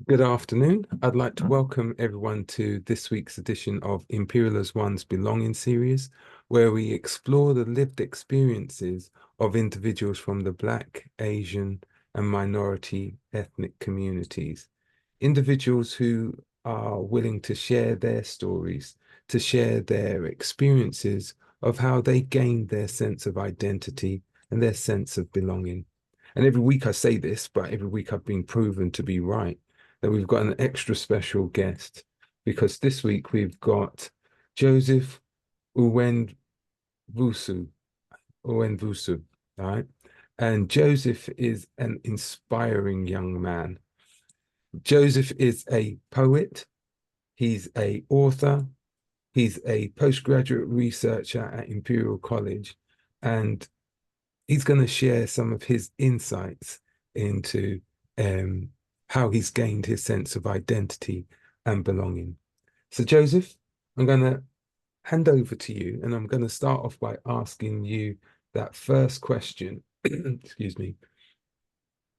Good afternoon. I'd like to welcome everyone to this week's edition of Imperial as One's Belonging series, where we explore the lived experiences of individuals from the Black, Asian, and minority ethnic communities. Individuals who are willing to share their stories, to share their experiences of how they gained their sense of identity and their sense of belonging. And every week I say this, but every week I've been proven to be right that we've got an extra special guest because this week we've got Joseph Uwenvusu, Uwenvusu, all right? And Joseph is an inspiring young man. Joseph is a poet, he's a author, he's a postgraduate researcher at Imperial College, and he's going to share some of his insights into how he's gained his sense of identity and belonging. So, Joseph, I'm going to hand over to you, and I'm going to start off by asking you that first question, excuse me,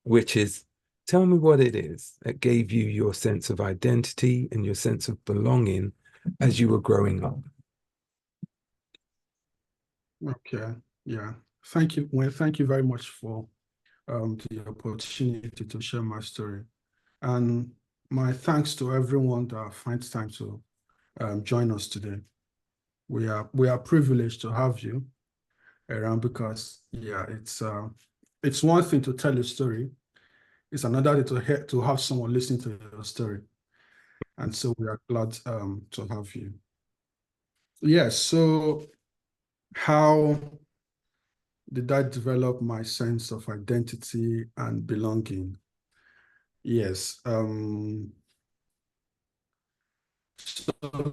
which is tell me what it is that gave you your sense of identity and your sense of belonging as you were growing up. Okay, yeah. Thank you. Well, thank you very much for the opportunity to share my story. And my thanks to everyone that finds time to join us today. We are privileged to have you around because yeah, it's one thing to tell a story. It's another thing to have someone listen to your story. And so we are glad to have you. Yes, so how did I develop my sense of identity and belonging? Yes. So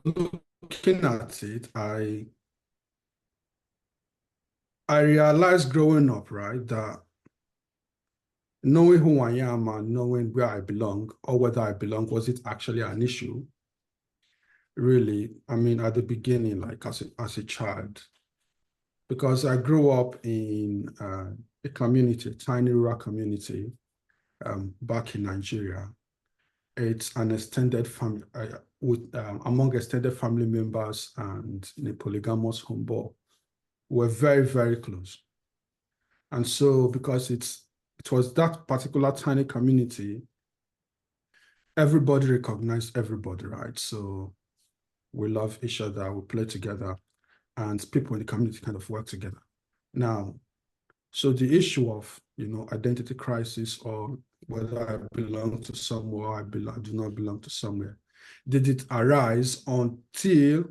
looking at it, I realized growing up, right, that knowing who I am and knowing where I belong or whether I belong, was it actually an issue? Really, I mean, at the beginning, like as a child, because I grew up in a community, a tiny rural community back in Nigeria. It's an extended family with among extended family members and in a polygamous home, but we're very, very close. And so because it was that particular tiny community, everybody recognized everybody, right? So we love each other, we play together, and people in the community kind of work together. Now, so the issue of, identity crisis or whether I belong to somewhere or I do not belong to somewhere, did it arise until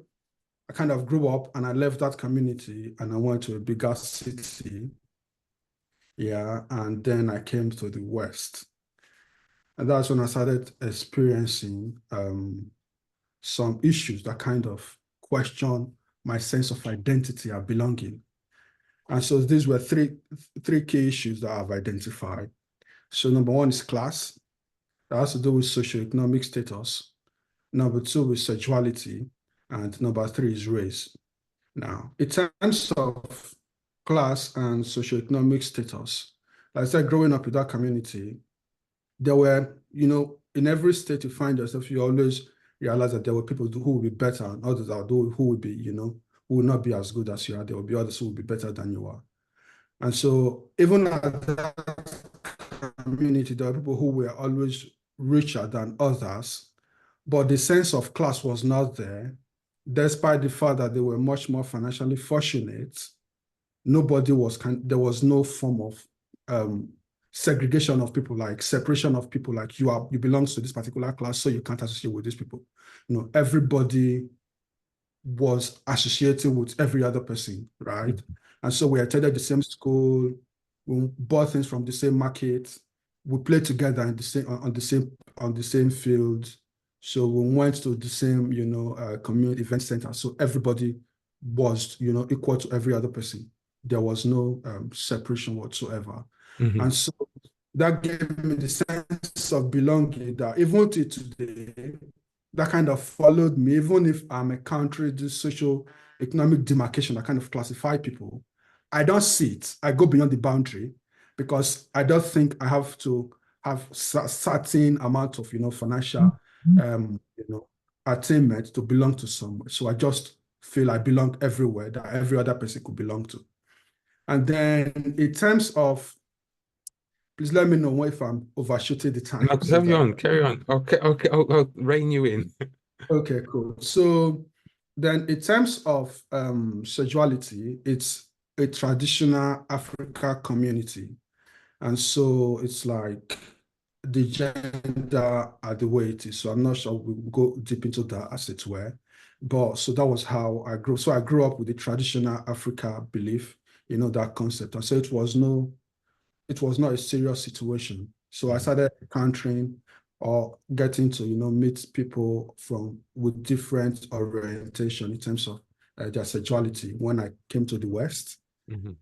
I kind of grew up and I left that community and I went to a bigger city. Yeah, and then I came to the West. And that's when I started experiencing some issues that kind of question my sense of identity and belonging. And so these were three key issues that I've identified. So number one is class. That has to do with socio-economic status. Number two is sexuality. And number three is race. Now, in terms of class and socio-economic status, like I said, growing up in that community, there were, in every state you find yourself, you always realize that there were people who would be better and others who would be, who would not be as good as you are. There will be others who will be better than you are. And so even at that community, there were people who were always richer than others, but the sense of class was not there, despite the fact that they were much more financially fortunate. There was no form of segregation of people, like separation of people, like you belong to this particular class, so you can't associate with these people. Everybody was associated with every other person, right? And so we attended the same school, we bought things from the same market, we played together in the same on the same field. So we went to the same, community event center. So everybody was, equal to every other person. There was no separation whatsoever. Mm-hmm. And so that gave me the sense of belonging that even to today, that kind of followed me, even if I'm encountering this social economic demarcation that kind of classify people. I don't see it. I go beyond the boundary because I don't think I have to have certain amount of, financial, attainment to belong to somewhere. So I just feel I belong everywhere that every other person could belong to. And then in terms of, please let me know if I'm overshooting the time. No, carry on, carry on. Okay, okay, I'll rein you in. Okay, cool. So then in terms of sexuality, it's a traditional Africa community. And so it's like the gender are the way it is. So I'm not sure we'll go deep into that as it were. But so that was how I grew. So I grew up with the traditional Africa belief, that concept. And so it was not a serious situation. So I started encountering or getting to, meet people with different orientation in terms of their sexuality when I came to the West. Mhm.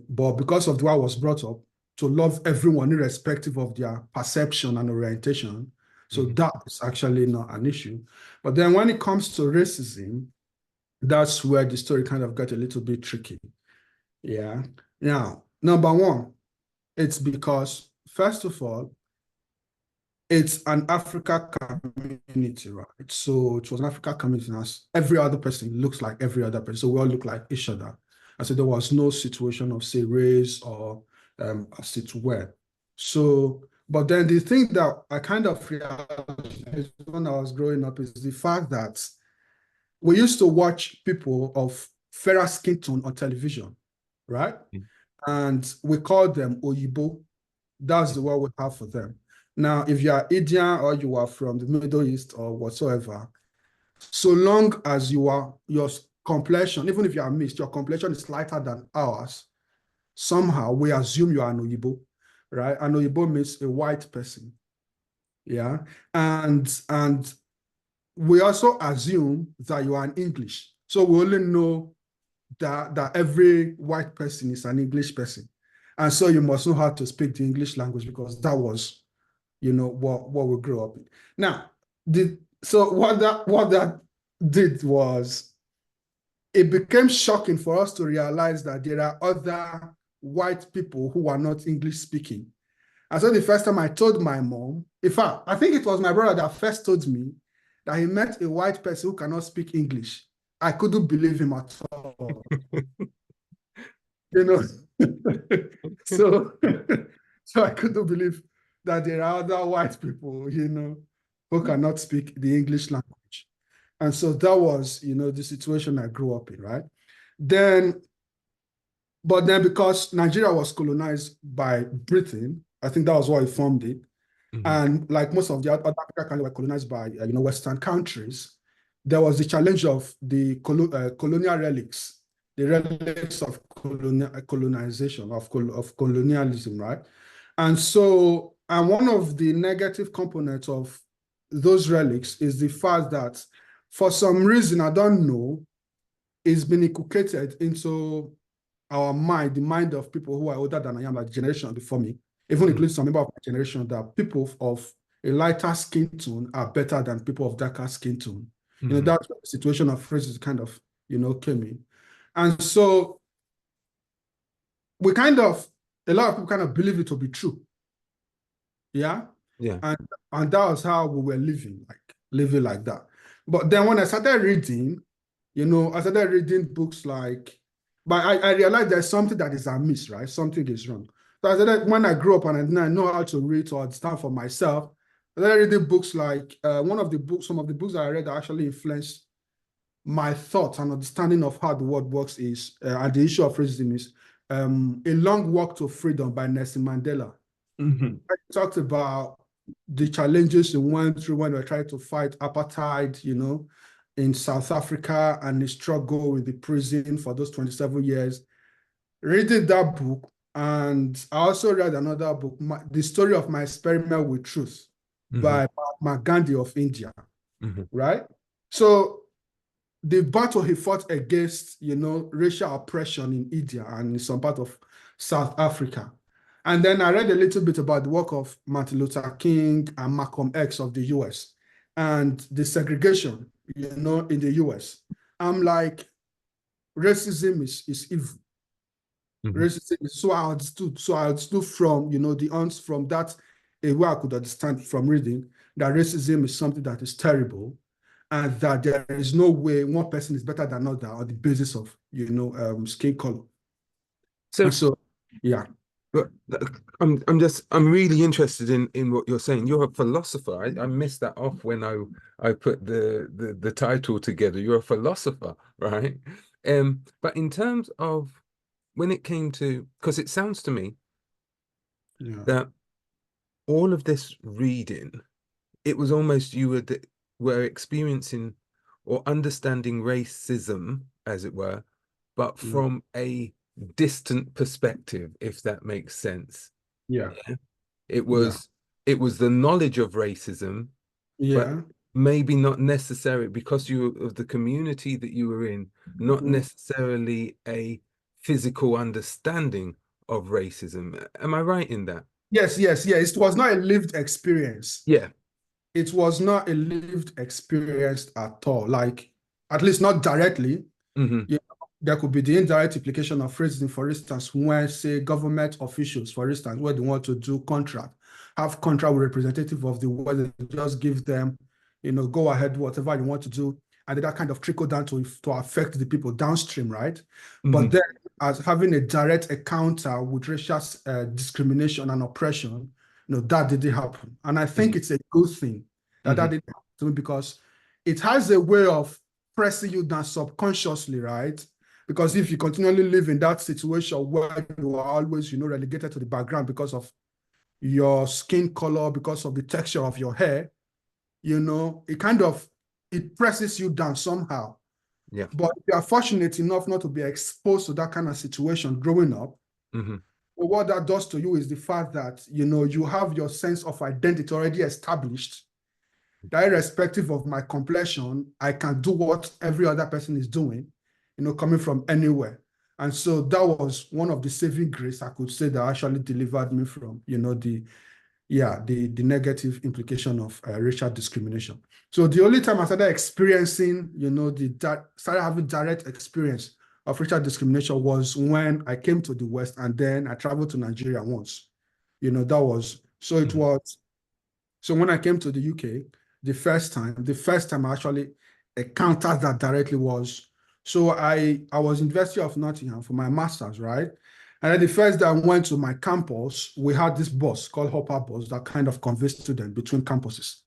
But because of the way I was brought up, to love everyone irrespective of their perception and orientation. So that is actually not an issue. But then when it comes to racism, that's where the story kind of got a little bit tricky. Yeah. Now, number one, it's because, first of all, it's an Africa community, right? So it was an Africa community, and every other person looks like every other person. So we all look like each other. And so there was no situation of, say, race or as it were. So, but then the thing that I kind of realized when I was growing up is the fact that we used to watch people of fairer skin tone on television, right? And we call them Oyibo. That's the word we have for them. Now, if you are Indian or you are from the Middle East or whatsoever, so long as your complexion, even if you are mixed, your complexion is lighter than ours, somehow we assume you are an Oyibo, right? An Oyibo means a white person. Yeah. And we also assume that you are an English. So we only know that every white person is an English person. And so you must know how to speak the English language because that was, what we grew up in. Now, what that did was it became shocking for us to realize that there are other white people who are not English speaking. And so the first time I told my mom, in fact, I think it was my brother that first told me that he met a white person who cannot speak English. I couldn't believe him at all. you know. so so I couldn't believe that there are other white people, who cannot speak the English language. And so that was, the situation I grew up in, right? But then because Nigeria was colonized by Britain, I think that was what formed it. And like most of the other African countries were colonized by, Western countries, there was the challenge of the colonial relics, the relics of colonization, of colonialism, right? And so, and one of the negative components of those relics is the fact that for some reason, I don't know, it's been inculcated into our mind, the mind of people who are older than I am, like the generation before me, even including some member of my generation, that people of a lighter skin tone are better than people of darker skin tone. That's where the situation of racism kind of, came in. And so a lot of people kind of believe it to be true. Yeah. Yeah. And that was how we were living like that. But then when I started reading, I started reading books but I realized there's something that is amiss, right? Something is wrong. So I started, when I grew up and I didn't know how to read or understand for myself, I started reading books like some of the books I read that actually influenced my thoughts and understanding of how the world works is, and the issue of racism is A Long Walk to Freedom by Nelson Mandela. I talked about the challenges he went through when they were trying to fight apartheid, in South Africa, and the struggle with the prison for those 27 years. Reading that book, and I also read another book, The Story of My Experiment with Truth by Mahatma Gandhi of India, right? So the battle he fought against, racial oppression in India and in some part of South Africa. And then I read a little bit about the work of Martin Luther King and Malcolm X of the US and the segregation, in the US. I'm like, racism is evil. Hmm. Racism is so I understood. So I understood from, the answer from that, a way I could understand from reading that racism is something that is terrible, and that there is no way one person is better than another on the basis of, skin color. And So, so, yeah, but I'm really interested in what you're saying. You're a philosopher. I missed that off when I put the title together. You're a philosopher, right? But in terms of when it came to, because it sounds to me yeah, that all of this reading, it was almost you were experiencing or understanding racism, as it were, but yeah, from a distant perspective, if that makes sense. yeah, Yeah. It yeah, was it was the knowledge of racism, but yeah. maybe not necessarily because you of the community that you were in, not Mm. necessarily a physical understanding of racism. Am I right in that? Yes, yes, yes. It was not a lived experience. Yeah. It was not a lived experience at all. Like, at least not directly. Hmm. Yeah, there could be the indirect implication of racism, for instance, when, say, government officials, for instance, where they want to do contract, have contract with representative of the world, they just give them, go ahead, whatever you want to do. And then that kind of trickle down to affect the people downstream, right? But Hmm. then, as having a direct encounter with racial discrimination and oppression, that didn't happen. And I think Hmm. it's a good thing that Hmm. that didn't happen to me, because it has a way of pressing you down subconsciously, right? Because if you continually live in that situation where you are always, relegated to the background because of your skin color, because of the texture of your hair, it presses you down somehow. Yeah. But if you are fortunate enough not to be exposed to that kind of situation growing up, Hmm. well, what that does to you is the fact that, you have your sense of identity already established, that irrespective of my complexion, I can do what every other person is doing, coming from anywhere. And so that was one of the saving grace I could say that actually delivered me from, the negative implication of racial discrimination. So the only time I started experiencing, started having direct experience of racial discrimination was when I came to the West, and then I traveled to Nigeria once. That was, so it Hmm. was so when I came to the UK, the first time I actually encountered that directly was, so I was University of Nottingham for my master's, right? And then the first day I went to my campus, we had this bus called Hopper Bus that kind of conveys students between campuses.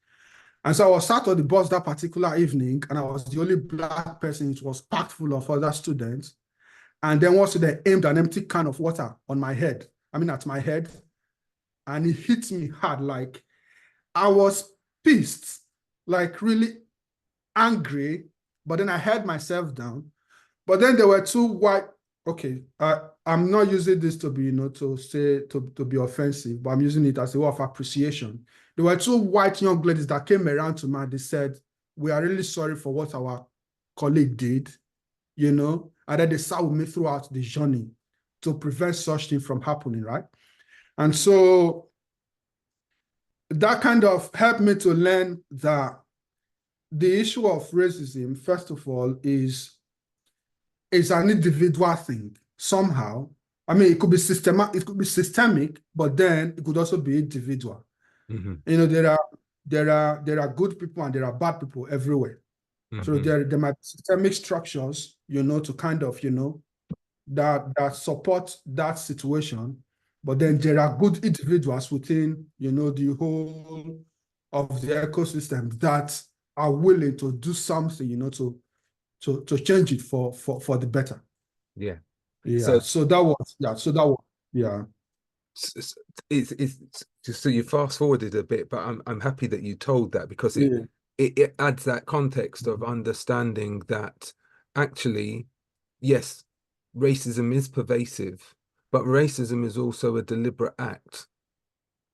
And so I was sat on the bus that particular evening, and I was the only black person. It was packed full of other students. And then once they aimed an empty can of water on my head, at my head, and it hit me hard. Like, I was pissed, like really angry, but then I held myself down. But then there were two white, okay, I'm not using this to be, to say, to be offensive, but I'm using it as a way of appreciation. There were two white young ladies that came around to me and they said, "We are really sorry for what our colleague did, and then they sat with me throughout the journey to prevent such thing from happening, right?" And so that kind of helped me to learn that the issue of racism, first of all, is an individual thing somehow. It could be systemic, but then it could also be individual. Hmm. There are good people and there are bad people everywhere. So Hmm. there might be systemic structures, to kind of, that support that situation. But then there are good individuals within, the whole of the ecosystem that are willing to do something, to change it for the better. Yeah. Yeah. So So that was, yeah. So that was, yeah. s- s- it's just so you fast forwarded a bit, but I'm happy that you told that because Yeah. it adds that context of understanding that actually, yes, racism is pervasive, but racism is also a deliberate act.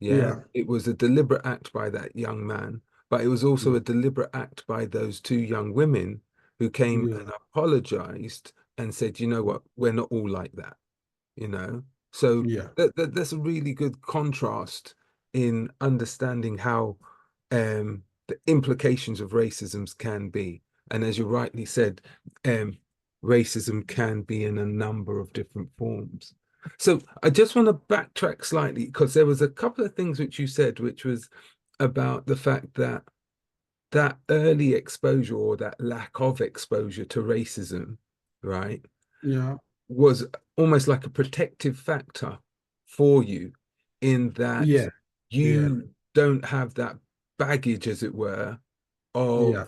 Yeah, Yeah. it was a deliberate act by that young man, but it was also Yeah. a deliberate act by those two young women who came and Yeah. apologized and said, you know what, we're not all like that, you know? So Yeah. that's a really good contrast in understanding how the implications of racisms can be. And as you rightly said, um, racism can be in a number of different forms. So I just want to backtrack slightly because there was a couple of things which you said, which was about the fact that that early exposure or that lack of exposure to racism, right, Yeah, was almost like a protective factor for you in that yeah, yeah, you don't have that baggage, as it were, yeah,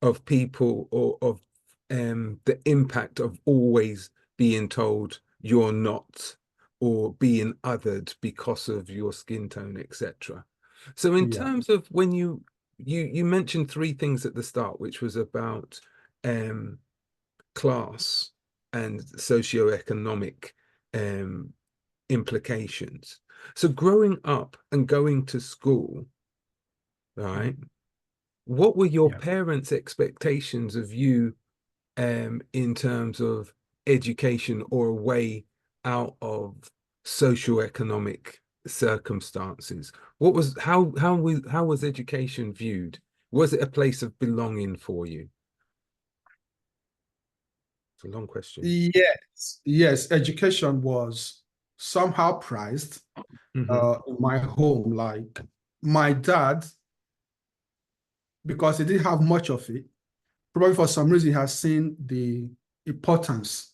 of people or of the impact of always being told you're not or being othered because of your skin tone, etc. So in yeah, terms of when you mentioned three things at the start, which was about um, class and socio-economic um, implications. So growing up and going to school, right? What were your yeah. parents' expectations of you in terms of education or a way out of socio-economic circumstances? What was how was education viewed? Was it a place of belonging for you? It's a long question. Yes, yes. Education was somehow prized Hmm. in my home. Like my dad, because he didn't have much of it, probably for some reason he has seen the importance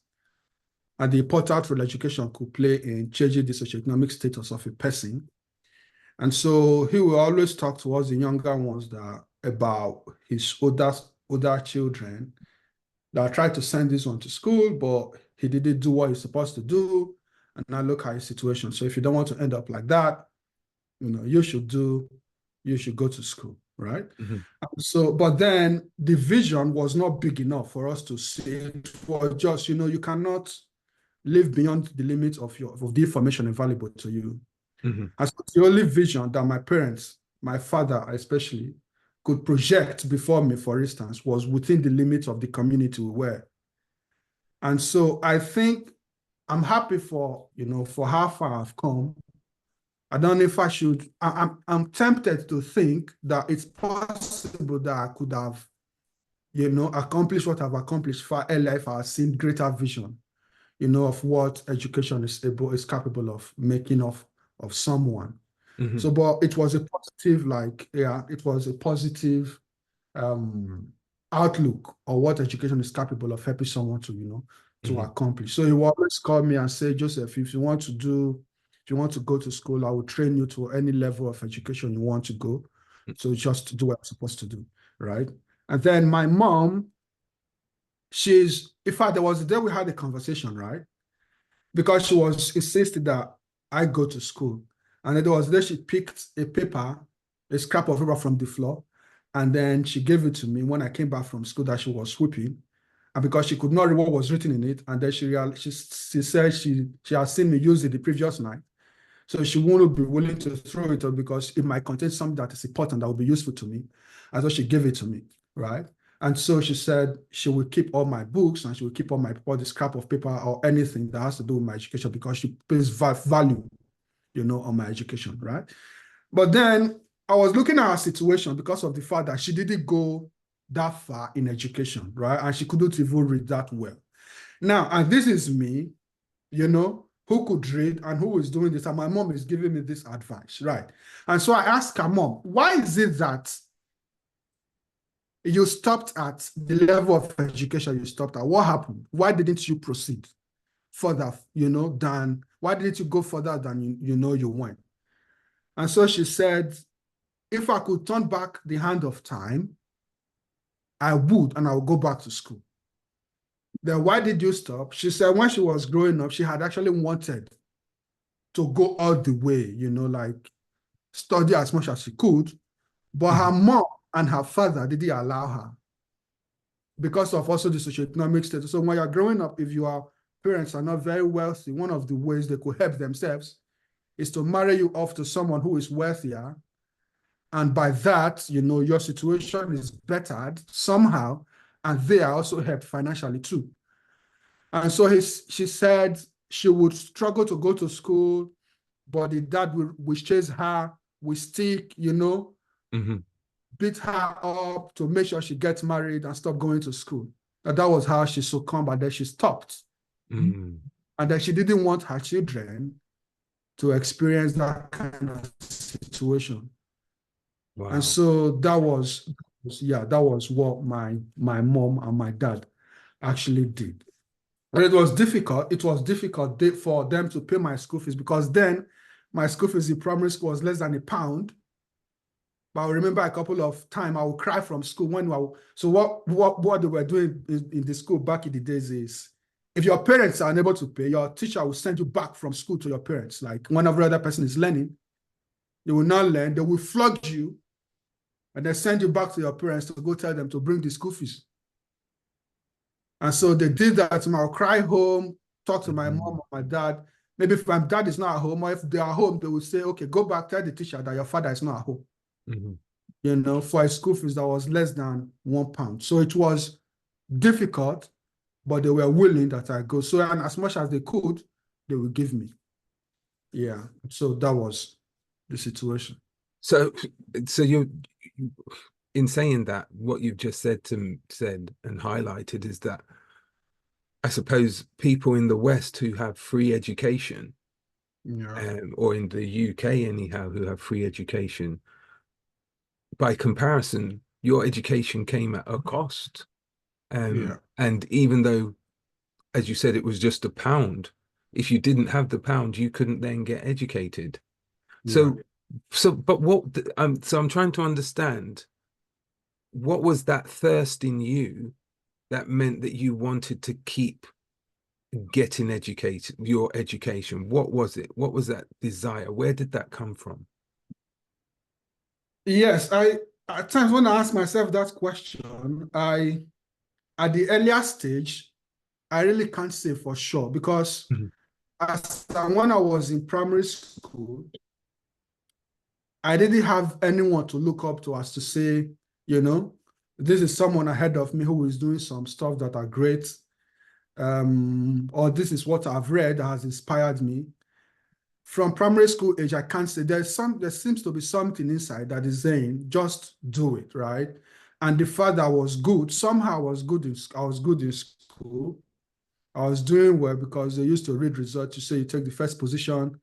and the important role education could play in changing the socioeconomic status of a person. And so he will always talk to us, the younger ones, that about his older children that tried to send this one to school, but he didn't do what he's supposed to do. And now look at his situation. So if you don't want to end up like that, you should go to school, right? Hmm. So, but then the vision was not big enough for us to see it for just, you cannot live beyond the limits of the information available to you. Hmm. As the only vision that my parents, my father especially, could project before me, for instance, was within the limits of the community we were. And so I think I'm happy for how far I've come. I don't know if I should. I'm tempted to think that it's possible that I could have, accomplished what I've accomplished far earlier if I had seen greater vision, of what education is capable of making of someone. Hmm. So, but it was a positive, like, yeah, it was a positive um, outlook on what education is capable of helping someone to Hmm. accomplish. So he will always call me and say, Joseph, if you want to go to school, I will train you to any level of education you want to go. So just do what I'm supposed to do, right? And then my mom, in fact, there was a day we had a conversation, right? Because she was insisting that I go to school. And then there was a day she picked a scrap of paper from the floor, and then she gave it to me when I came back from school that she was sweeping. And because she could not read what was written in it, and then she said she had seen me use it the previous night. So she wouldn't be willing to throw it out because it might contain something that is important that will be useful to me. And so she gave it to me, right? And so she said she will keep all my books and she will keep all the scrap of paper or anything that has to do with my education because she pays value, on my education, right? But then I was looking at her situation because of the fact that she didn't go that far in education, right? And she couldn't even read that well. Now, and this is me, who could read and who is doing this. And my mom is giving me this advice, right? And so I asked her, Mom, why is it that you stopped at the level of education you stopped at? What happened? Why didn't you proceed further, why didn't you go further than you went? And so she said, if I could turn back the hand of time, I would, and I would go back to school. Then why did you stop? She said when she was growing up, she had actually wanted to go all the way, like study as much as she could, but her Hmm. mom and her father didn't allow her because of also the socioeconomic status. So when you're growing up, if your parents are not very wealthy, one of the ways they could help themselves is to marry you off to someone who is wealthier. And by that, your situation is bettered somehow, and they are also helped financially too. And so she said she would struggle to go to school, but the dad will chase her, will stick, Hmm. beat her up to make sure she gets married and stop going to school. And that was how she succumbed, and then she stopped. Mm. and that she didn't want her children to experience that kind of situation. Wow. And so that was what my mom and my dad actually did. And it was difficult. It was difficult for them to pay my school fees, because then my school fees in primary school was less than £1. But I remember a couple of times I would cry from school so what they were doing in the school back in the days is, if your parents are unable to pay, your teacher will send you back from school to your parents. Like whenever other person is learning, they will not learn. They will flog you and then send you back to your parents to go tell them to bring the school fees. And so they did that. I'll cry home, talk to my mom or my dad. Maybe if my dad is not at home, or if they are home, they will say, okay, go back, tell the teacher that your father is not at home. For a school fees that was less than £1. So it was difficult, but they were willing that I go. So, and as much as they could, they would give me. Yeah. So that was the situation. So you, in saying that, what you've just said and highlighted is that I suppose people in the West who have free education, or in the UK anyhow, who have free education, by comparison, your education came at a cost. And even though, as you said, it was just £1, if you didn't have the pound, you couldn't then get educated. So I'm trying to understand, what was that thirst in you that meant that you wanted to keep getting educated, your education? What was it? What was that desire? Where did that come from? Yes, at times when I ask myself that question, at the earlier stage, I really can't say for sure, because when I was in primary school, I didn't have anyone to look up to as to say, this is someone ahead of me who is doing some stuff that are great, or this is what I've read that has inspired me. From primary school age, I can't say. There seems to be something inside that is saying, just do it, right? And the fact that I was good, somehow I was good in school. I was doing well because they used to read results to say you take the first position.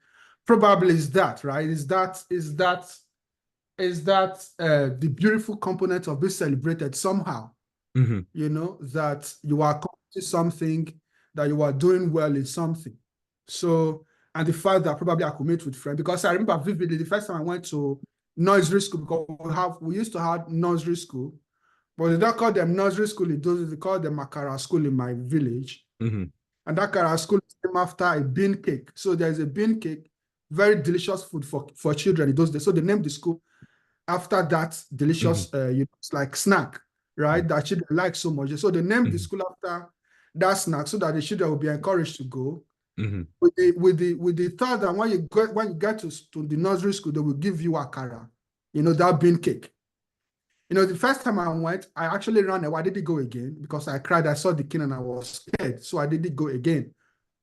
Probably is that, right? Is that the beautiful component of being celebrated somehow? That you are accomplishing something, that you are doing well in something. So, and the fact that probably I could meet with friends, because I remember vividly the first time I went to nursery school, because we used to have nursery school, but they don't call them nursery school in those days, they call them Makara school in my village. And that Makara school came after a bean cake. So there's a bean cake, very delicious food for children in those days. So they named the school after that delicious, it's like snack, right? That children like so much. So they named the school after that snack, so that the children will be encouraged to go. With the thought that when you get to the nursery school, they will give you akara, that bean cake. The first time I went, I actually ran away. I didn't go again because I cried. I saw the king and I was scared. So I didn't go again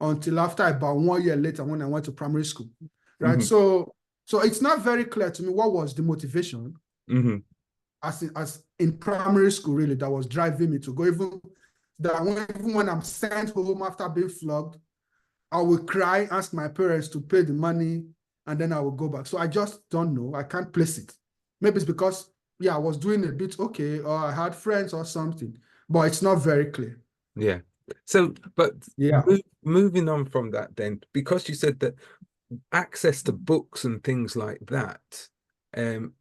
until after about 1 year later when I went to primary school, right? So it's not very clear to me what was the motivation as in primary school, really, that was driving me to go. Even when I'm sent home after being flogged, I will cry, ask my parents to pay the money, and then I will go back. So I just don't know. I can't place it. Maybe it's because, I was doing a bit okay, or I had friends or something, but it's not very clear. Yeah. So, but moving on from that then, because you said that access to books and things like that,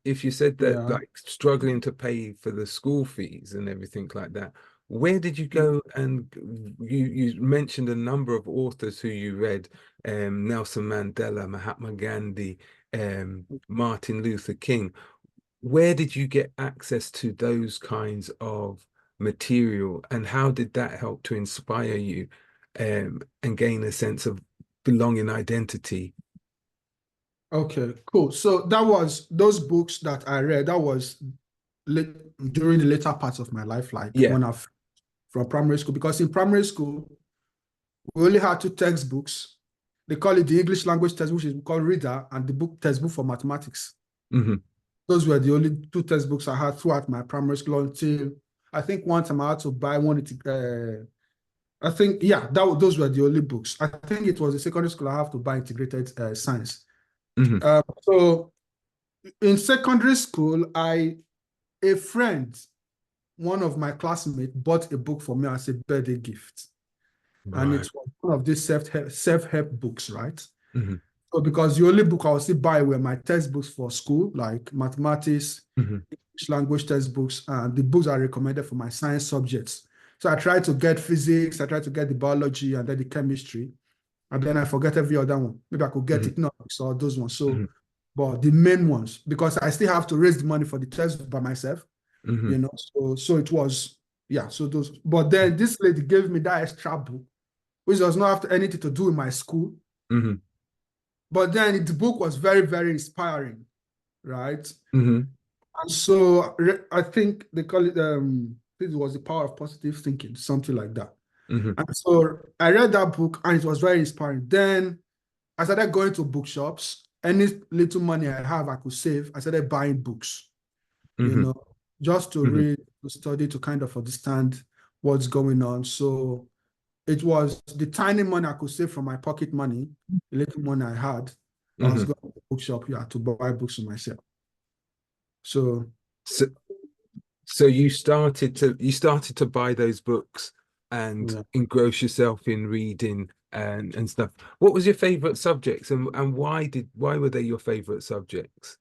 if you said that like struggling to pay for the school fees and everything like that, where did you go? And you mentioned a number of authors who you read, Nelson Mandela, Mahatma Gandhi, Martin Luther King. Where did you get access to those kinds of material, and how did that help to inspire you and gain a sense of belonging, identity? Okay, cool. So that was those books that I read. That was during the later parts of my life, like when from primary school, because in primary school, we only had 2 textbooks. They call it the English language textbook, which is called Reader, and the book textbook for mathematics. Those were the only 2 textbooks I had throughout my primary school, until I think one time I had to buy one I think, yeah, those were the only books. I think it was the secondary school I have to buy integrated science. Hmm. So in secondary school, a friend, one of my classmates, bought a book for me as a birthday gift. And it Right. was one of these self-help books, right? Hmm. So because the only book I would still buy were my textbooks for school, like mathematics, Hmm. English language textbooks, and the books I recommended for my science subjects. So I tried to get physics, I tried to get the biology and then the chemistry, and then I forget every other one. Maybe I could get Hmm. economics or those ones. So, Hmm. but the main ones, because I still have to raise the money for the test by myself, Hmm. So it was, yeah, so those. But then this lady gave me that extra book, which does not have anything to do with my school. Hmm. But then the book was very, very inspiring, right? Hmm. And so I think they call it, it was the power of positive thinking, something like that. Hmm. And so I read that book and it was very inspiring. Then I started going to bookshops. Any little money I have, I could save. I started buying books, you Hmm. know, just to Hmm. read, to study, to kind of understand what's going on. So it was the tiny money I could save from my pocket money, the little money I had. I was Hmm. going to the bookshop, yeah, to buy books for myself. So So, so you started to buy those books and yeah. engross yourself in reading and stuff. What was your favorite subjects and why were they your favorite subjects?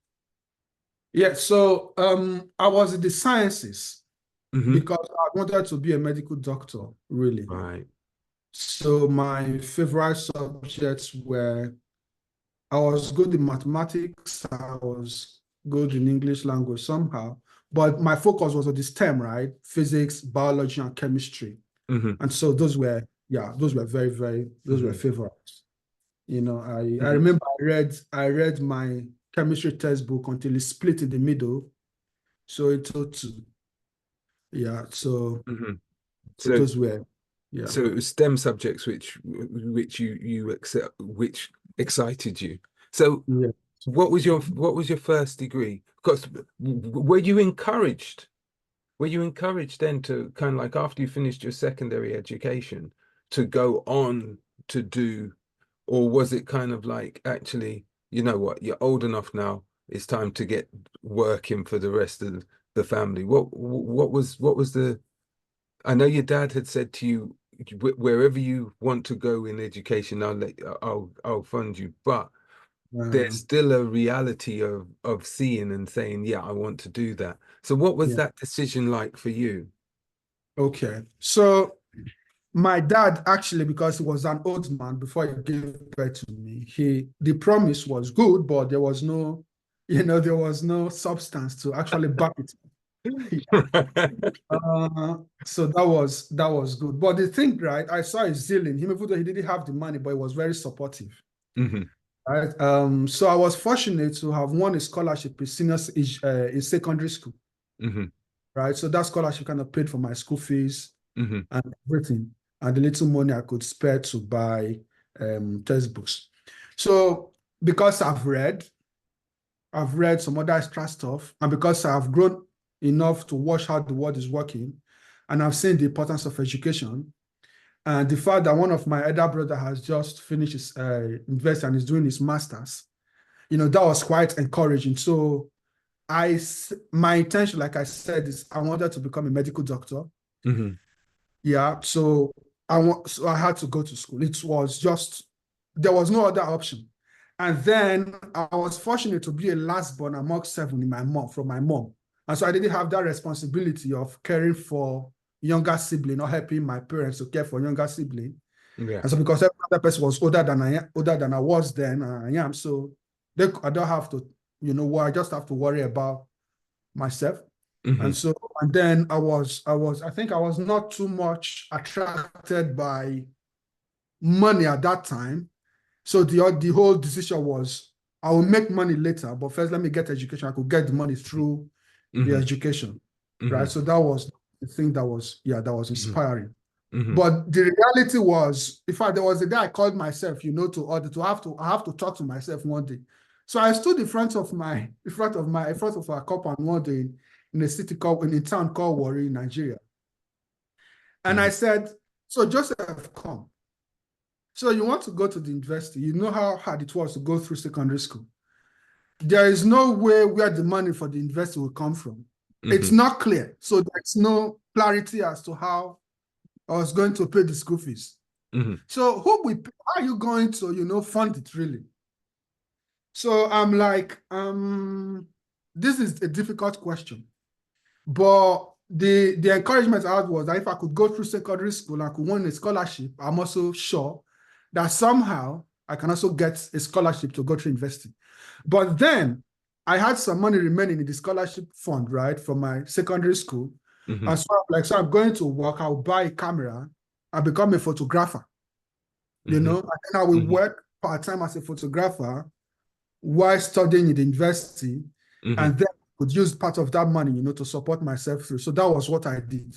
Yeah, so I was in the sciences Hmm. because I wanted to be a medical doctor, really. Right. So my favorite subjects were I was good in mathematics, I was good in English language somehow, but my focus was on the STEM, right? Physics, biology, and chemistry. Hmm. And so those were very, very, those were Hmm. favorites. I Hmm. remember I read my chemistry textbook until it split in the middle. So it took two. Yeah, Hmm. so So those were, yeah. so it was STEM subjects which you accept which excited you. So Yeah. what was your first degree? Because were you encouraged? Were you encouraged then to kind of like after you finished your secondary education to go on to do, or was it kind of like actually, you know what, you're old enough now, it's time to get working for the rest of the family? What was the, I know your dad had said to you, wherever you want to go in education, I'll fund you, but there's Um, still a reality of seeing and saying, yeah, I want to do that. So what was yeah. that decision like for you? Okay. So my dad actually, because he was an old man before he gave birth to me, the promise was good, but there was no, there was no substance to actually back it. So that was good. But the thing, right, I saw his zeal in him, even though he didn't have the money, but he was very supportive. Hmm. Right. So I was fortunate to have won a scholarship in seniors in secondary school. Hmm. Right. So that scholarship kind of paid for my school fees Hmm. and everything, and the little money I could spare to buy textbooks. So because I've read some other extra stuff, and because I've grown enough to watch how the world is working, and I've seen the importance of education, and the fact that one of my elder brother has just finished his university and is doing his master's, that was quite encouraging. So my intention, like I said, is I wanted to become a medical doctor. Hmm. Yeah, so I had to go to school. It was just there was no other option. And then I was fortunate to be a last born among seven in my mom from my mom. And so I didn't have that responsibility of caring for younger sibling or helping my parents to care for younger sibling. Yeah. And so because every other person was older than I was then, I am. So I don't have to, I just have to worry about myself. Hmm. And then I think I was not too much attracted by money at that time. So the whole decision was I will make money later, but first let me get education. I could get the money through the Hmm. education, right? Hmm. So that was the thing that was Hmm. inspiring. Hmm. But the reality was, in fact, there was a day I called myself, to order to have to I have to talk to myself one day. So I stood in front of our compound one day in a town called Warri, Nigeria. And I Hmm. said, So Joseph, come. So you want to go to the university. You know how hard it was to go through secondary school. There is no way where the money for the university will come from. It's not clear. So there's no clarity as to how I was going to pay the school fees. So how are you going to, fund it really? So I'm like, this is a difficult question. But the encouragement I had was that if I could go through secondary school and I could win a scholarship, I'm also sure that somehow I can also get a scholarship to go to university. But then I had some money remaining in the scholarship fund, right, from my secondary school. And so I'm going to work, I'll buy a camera, I'll become a photographer, and then I will work part-time as a photographer while studying in the university, and then could use part of that money, to support myself through. So that was what I did.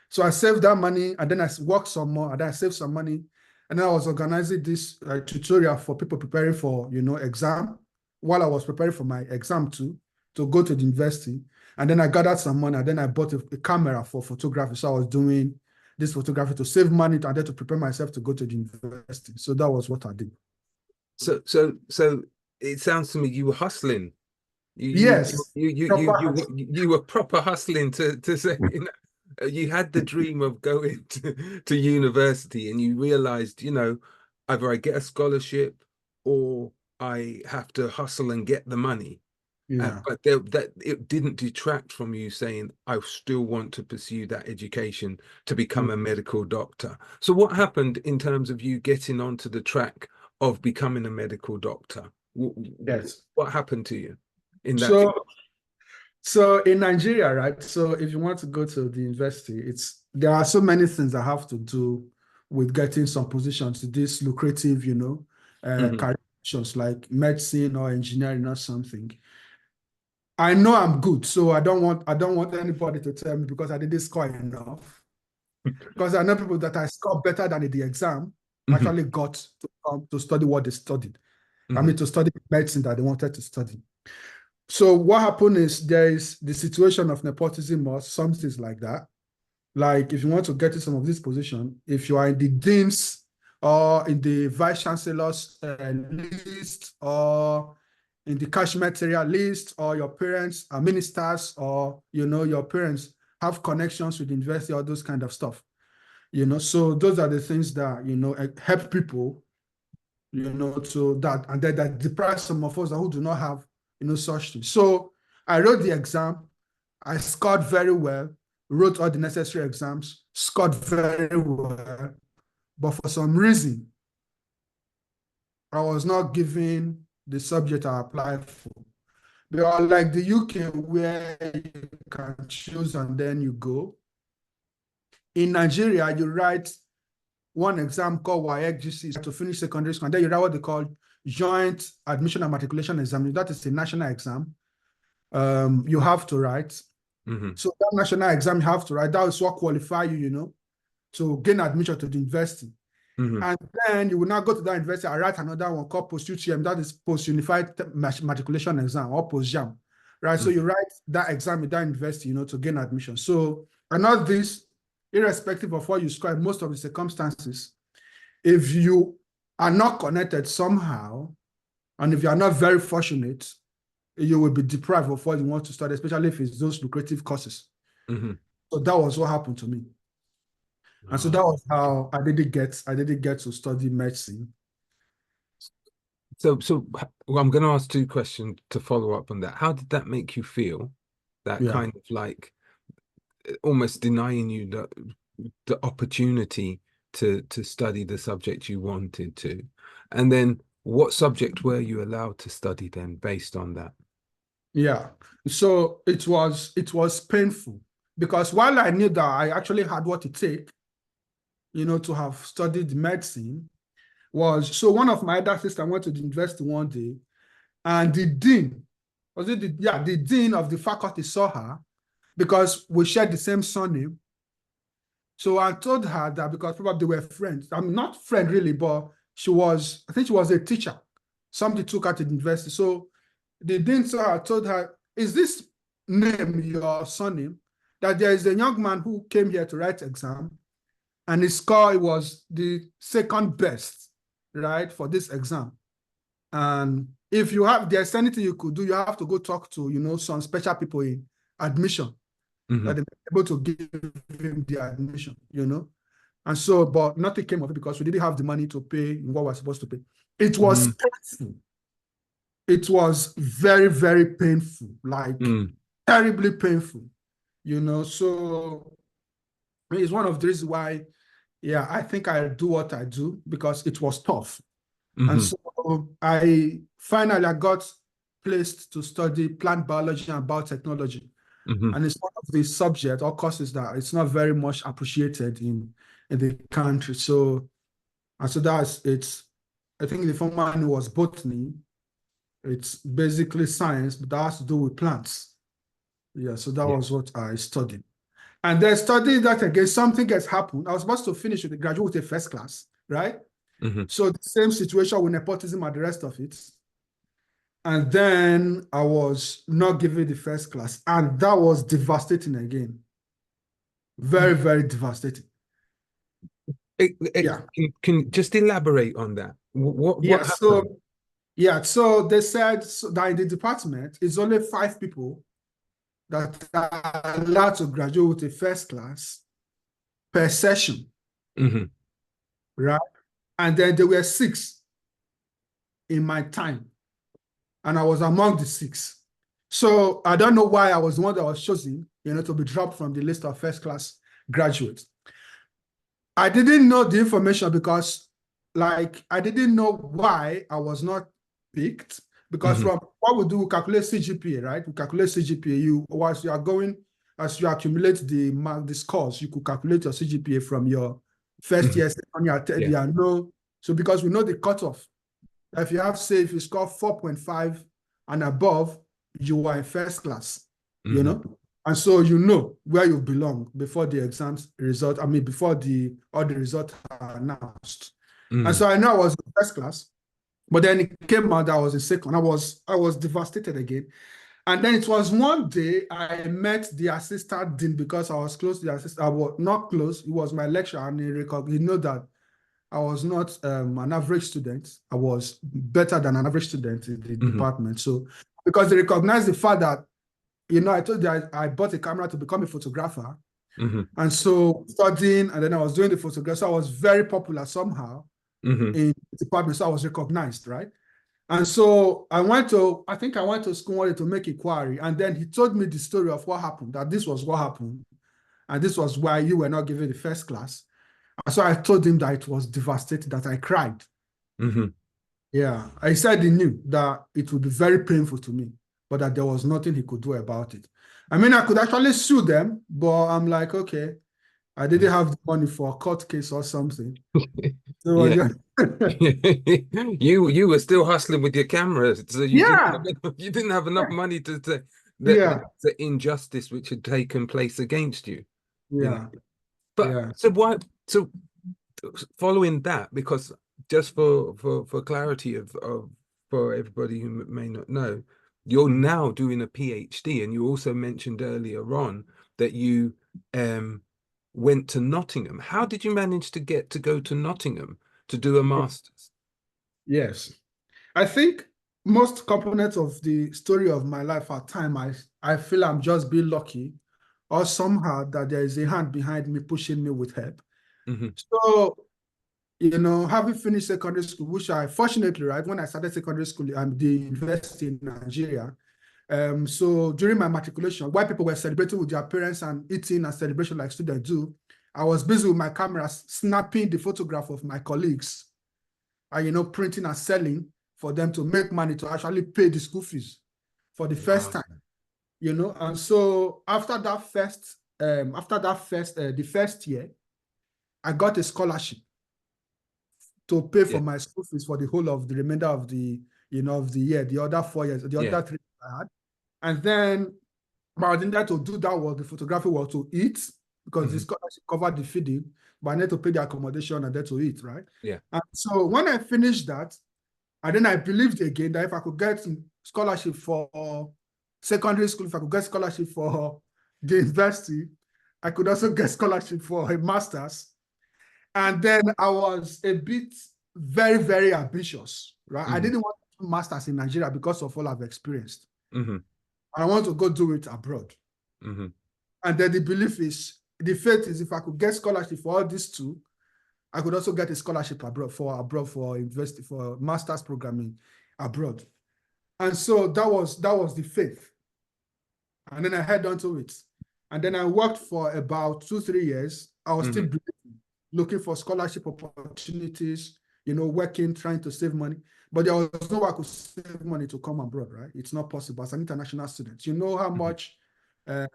So I saved that money, and then I worked some more, and then I saved some money, and then I was organizing this tutorial for people preparing for, exam, while I was preparing for my exam too, to go to the university. And then I gathered some money, and then I bought a camera for photography. So I was doing this photography to save money and then to prepare myself to go to the university. So that was what I did. So it sounds to me you were hustling. Yes, You were proper hustling to say, you had the dream of going to university, and you realized, either I get a scholarship or I have to hustle and get the money. Yeah. But that it didn't detract from you saying, I still want to pursue that education to become a medical doctor. So what happened in terms of you getting onto the track of becoming a medical doctor? Yes. What happened to you in that? So in Nigeria, right? So if you want to go to the university, there are so many things that have to do with getting some positions to this lucrative, career options like medicine or engineering or something. I know I'm good, so I don't want anybody to tell me because I didn't score enough. Because I know people that I scored better than in the exam actually got to study what they studied. I mean, to study medicine that they wanted to study. So what happened is there is the situation of nepotism or something like that. Like if you want to get to some of this position, if you are in the dean's or in the vice chancellor's list or in the cash material list, or your parents are ministers, or your parents have connections with the university, or those kind of stuff. So those are the things that help people, to that, and then that deprive some of us who do not have such things. So I wrote the exam, I scored very well, wrote all the necessary exams, scored very well, but for some reason, I was not given the subject I applied for. They are like the UK where you can choose and then you go. In Nigeria, you write one exam called WAEC to finish secondary school, and then you write what they call Joint Admission and Matriculation Exam. That is a national exam. You have to write. So that national exam you have to write, that is what qualify you, to gain admission to the university. And then you will now go to that university and write another one called post-UTM, that is post-unified matriculation exam or post-JAM, right? So you write that exam in that university, to gain admission. So, and all this, irrespective of what you score, in most of the circumstances, if you are not connected somehow, and if you are not very fortunate, you will be deprived of what you want to study, especially if it's those lucrative courses. So that was what happened to me. And so that was how I didn't get to study medicine. So well, I'm going to ask two questions to follow up on that. How did that make you feel? That kind of like almost denying you the opportunity to study the subject you wanted to. And then what subject were you allowed to study then based on that? Yeah. So it was painful because while I knew that I actually had what it takes, to have studied medicine, so one of my other sisters went to the university one day, and the dean, the dean of the faculty saw her because we shared the same surname. So I told her that because probably they were friends. I'm not friend really, but I think she was a teacher. Somebody took her to the university. So the dean saw her, told her, is this name your surname? That there is a young man who came here to write exam, and his score was the second best, right, for this exam. And if there's anything you could do, you have to go talk to, some special people in admission that they were able to give him the admission. And so, but nothing came of it because we didn't have the money to pay what we're supposed to pay. It was painful. It was very, very painful, like terribly painful, So it's one of the reasons why, I think I do what I do because it was tough. And so I got placed to study plant biology and biotechnology. And it's one of the subjects or courses that it's not very much appreciated in the country. So I think the former name was botany. It's basically science, but that has to do with plants. Yeah, so that was what I studied. And then studying that again, something has happened. I was supposed to finish with the graduate with a first class, right? So the same situation with nepotism and the rest of it. And then I was not given the first class. And that was devastating again. Very, very devastating. Can just elaborate on that? What happened? So they said that in the department, it's only 5 people that are allowed to graduate with a first class per session. Right? And then there were 6 in my time. And I was among the 6. So I don't know why I was the one that was chosen, to be dropped from the list of first class graduates. I didn't know the information because, I didn't know why I was not picked. Because from what we do, we calculate CGPA, right? We calculate CGPA. As you accumulate the scores, you could calculate your CGPA from your first year, second year, third year. No. So because we know the cutoff, if you score 4.5 and above, you are in first class, And so you know where you belong before the exams result, before all the results are announced. And so I know I was in first class, but then it came out that I was in second. I was devastated again. And then it was one day I met the assistant dean because I was close to the assistant. I was not close, he was my lecturer, and he knew that I was not an average student. I was better than an average student in the department. So, because they recognized the fact that, I told you I bought a camera to become a photographer. And so studying, and then I was doing the photography. So I was very popular somehow in the department. So I was recognized, right? And so I went to school one day to make inquiry. And then he told me the story of what happened, that this was what happened. And this was why you were not given the first class. So I told him that it was devastating, that I cried. Yeah, I said he knew that it would be very painful to me, but that there was nothing he could do about it. I could actually sue them, but I'm like, okay, I didn't have the money for a court case or something. So you were still hustling with your cameras, so you didn't have enough money to the injustice which had taken place against you. But so following that, because just for clarity for everybody who may not know, you're now doing a PhD, and you also mentioned earlier on that you went to Nottingham. How did you manage to go to Nottingham to do a master's? Yes, I think most components of the story of my life at time, I feel I'm just being lucky, or somehow that there is a hand behind me pushing me with help. So, having finished secondary school, which I fortunately, right, when I started secondary school, I'm the university in Nigeria. So during my matriculation, while people were celebrating with their parents and eating and celebration like students do, I was busy with my camera, snapping the photograph of my colleagues and, printing and selling for them to make money to actually pay the school fees for the first time, And so after the first year, I got a scholarship to pay for my school fees for the whole of the remainder of the year, the other 4 years, the other 3 years I had. And then my agenda to do that was the photography was to eat, because the scholarship covered the feeding, but I need to pay the accommodation and then to eat, right? Yeah. And so when I finished that, and then I believed again that if I could get scholarship for secondary school, if I could get scholarship for the university, I could also get scholarship for a master's. And then I was a bit very, very ambitious, right? I didn't want to do masters in Nigeria because of all I've experienced. I want to go do it abroad. And then the faith is if I could get scholarship for all these two, I could also get a scholarship abroad for university, for master's programming abroad. And so that was the faith. And then I head on to it. And then I worked for about 2-3 years. I was still looking for scholarship opportunities, working, trying to save money. But there was no way I could save money to come abroad, right? It's not possible as an international student. You know how much home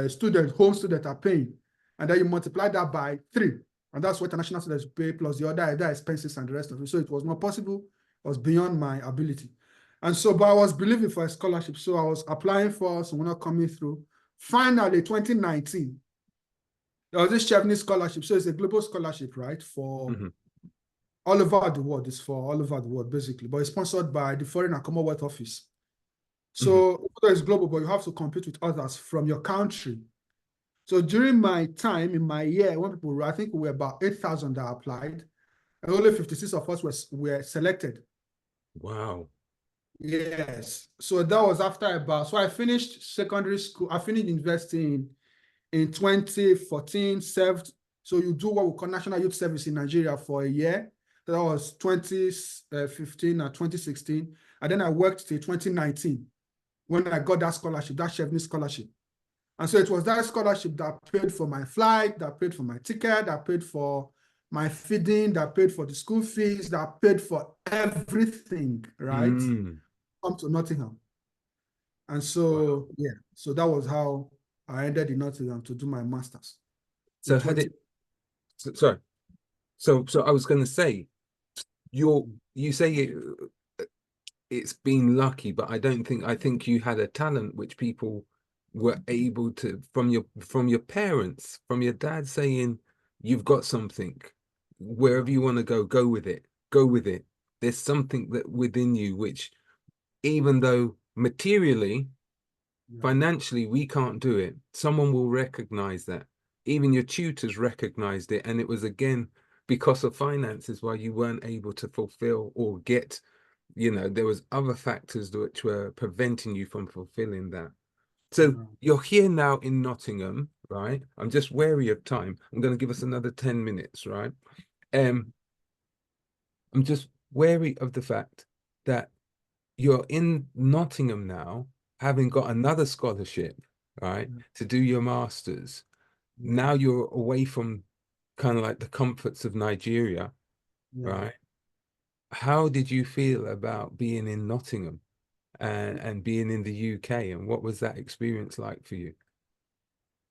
students are paying. And then you multiply that by 3. And that's what international students pay plus the other expenses and the rest of it. So it was not possible. It was beyond my ability. And so, but I was believing for a scholarship. So I was applying for some not coming through. Finally, 2019, there was this Chevening scholarship. So it's a global scholarship, right? For all over the world. It's for all over the world, basically. But it's sponsored by the Foreign and Commonwealth Office. So it's global, but you have to compete with others from your country. So during my time, in my year, when people, I think we were about 8,000 that applied, and only 56 of us were selected. Wow. Yes. So that was so I finished secondary school. I finished university in 2014, served. So you do what we call National Youth Service in Nigeria for a year. So that was 2015 and 2016. And then I worked till 2019 when I got that scholarship, that Chevening scholarship. And so it was that scholarship that paid for my flight, that paid for my ticket, that paid for my feeding, that paid for the school fees, that paid for everything, right? Come to Nottingham. And so, yeah, so that was how I ended in Nottingham to do my master's. So sorry. So I was going to say, you say it's been lucky, but I think you had a talent which people were able to, from your parents, from your dad saying, you've got something, wherever you want to go with it. There's something that within you, which even though materially, financially, we can't do it, someone will recognize that. Even your tutors recognized it. And it was, again, because of finances why you weren't able to fulfill or get, there was other factors which were preventing you from fulfilling that. So you're here now in Nottingham, right? I'm just wary of time. I'm going to give us another 10 minutes, right? I'm just wary of the fact that you're in Nottingham now, having got another scholarship, right, to do your master's. Now you're away from kind of like the comforts of Nigeria, right? How did you feel about being in Nottingham and being in the UK, and what was that experience like for you?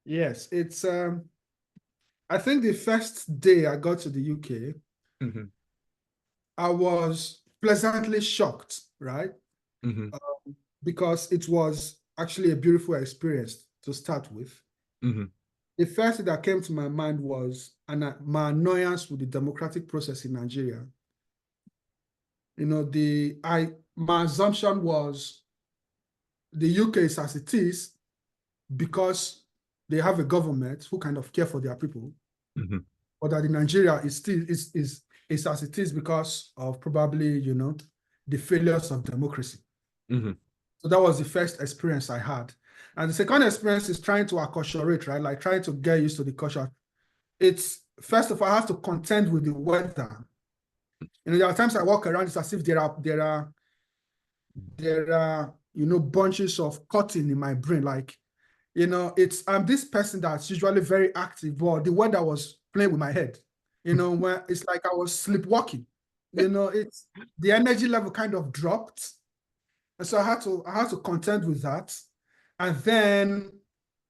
Yes, it's I think the first day I got to the UK, I was pleasantly shocked, right? Because it was actually a beautiful experience to start with. The first thing that came to my mind was my annoyance with the democratic process in Nigeria. My assumption was the UK is as it is because they have a government who kind of care for their people, but that in Nigeria is as it is because of probably the failures of democracy. So that was the first experience I had. And the second experience is trying to acculturate, right? Like trying to get used to the culture. It's, first of all, I have to contend with the weather. There are times I walk around, it's as if there are bunches of cotton in my brain. Like, I'm this person that's usually very active, but the weather was playing with my head. Where it's like I was sleepwalking. It's the energy level kind of dropped. And so I had to contend with that. And then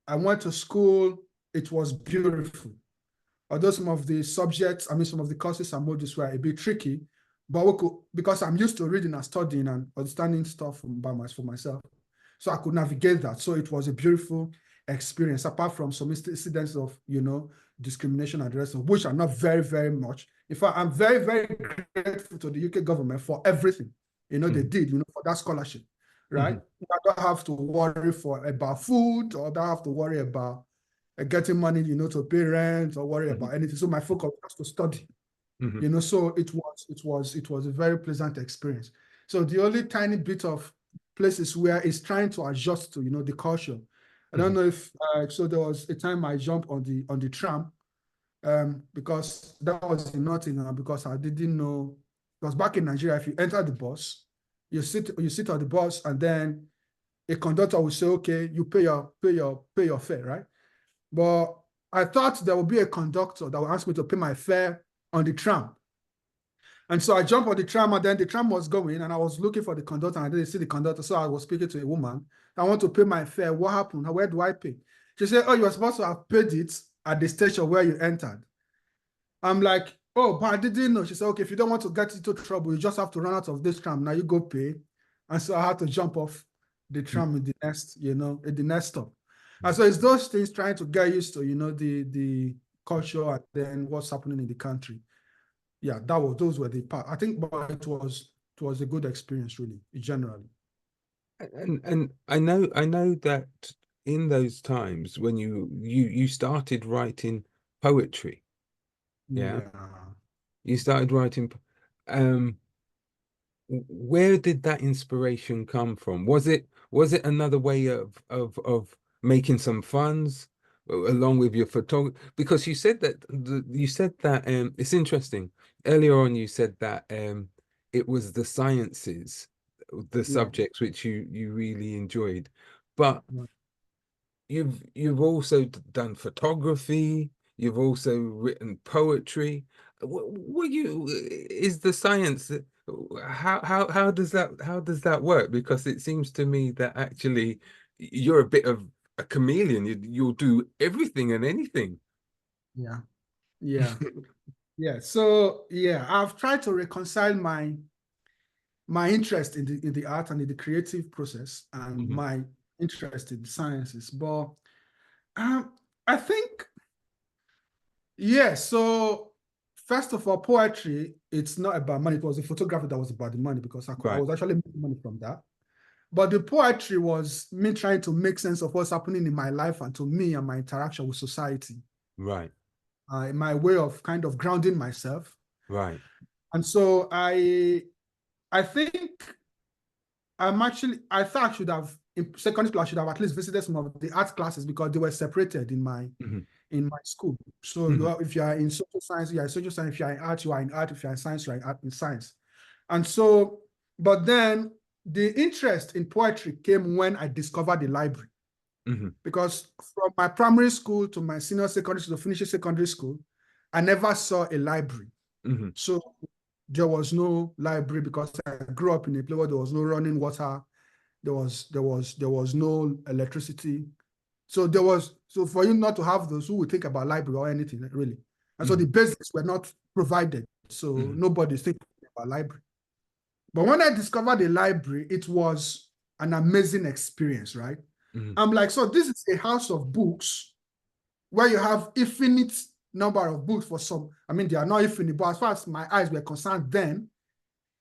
I went to school. It was beautiful. Although some of the subjects, some of the courses and modules were a bit tricky, but because I'm used to reading and studying and understanding stuff for myself. So I could navigate that. So it was a beautiful experience, apart from some incidents of, discrimination and the rest of which are not very, very much. In fact, I'm very, very grateful to the UK government for everything, they did, for that scholarship, right? I don't have to worry about food, or don't have to worry about getting money, to pay rent or worry about anything. So my focus was to study. So it was a very pleasant experience. So the only tiny bit of places where it's trying to adjust to, the culture. I don't know if so there was a time I jumped on the tram, because that was in Nottingham, because I didn't know, because back in Nigeria, if you enter the bus, you sit on the bus, and then a conductor will say, okay, you pay your fare, right? But I thought there would be a conductor that would ask me to pay my fare on the tram. And so I jumped on the tram, and then the tram was going, and I was looking for the conductor, and I didn't see the conductor. So I was speaking to a woman. I want to pay my fare. What happened? Where do I pay? She said, oh, you were supposed to have paid it at the station where you entered. I'm like, oh, but I didn't know. She said, okay, if you don't want to get into trouble, you just have to run out of this tram. Now you go pay. And so I had to jump off the tram in the next stop. And so it's those things, trying to get used to, the culture and then what's happening in the country. Yeah, those were the part. I think, but it was a good experience, really, generally. And I know that in those times when you started writing poetry, yeah, you started writing. Where did that inspiration come from? Was it another way of making some funds along with your photography? Because you said that it's interesting. Earlier on, you said that it was the sciences, the subjects which you really enjoyed, but you've also done photography. You've also written poetry. What you is the science? How does that work? Because it seems to me that actually you're a bit of a chameleon. You'll do everything and anything. Yeah, yeah, yeah. So yeah, I've tried to reconcile my interest in the art and in the creative process, and my interest in the sciences. But I think, yeah. So first of all, poetry, it's not about money. It was the photography that was about the money, because I was actually making money from that. But the poetry was me trying to make sense of what's happening in my life and to me and my interaction with society. Right. My way of kind of grounding myself. Right. And so I think I thought I should have, in secondary school, I should have at least visited some of the art classes, because they were separated in my school. So if you are in social science, you are in social science. If you are in art, you are in art. If you are in science, you are in art in science. And so, but then the interest in poetry came when I discovered the library. Because from my primary school to my senior secondary school to finishing secondary school, I never saw a library. So there was no library, because I grew up in a place where there was no running water, there was no electricity. So for you not to have those, who would think about library or anything, really? And so the basics were not provided. So nobody's thinking about library. But when I discovered the library, it was an amazing experience, right? I'm like, so this is a house of books where you have infinite number of books for some. I mean, they are not infinite, but as far as my eyes were concerned then,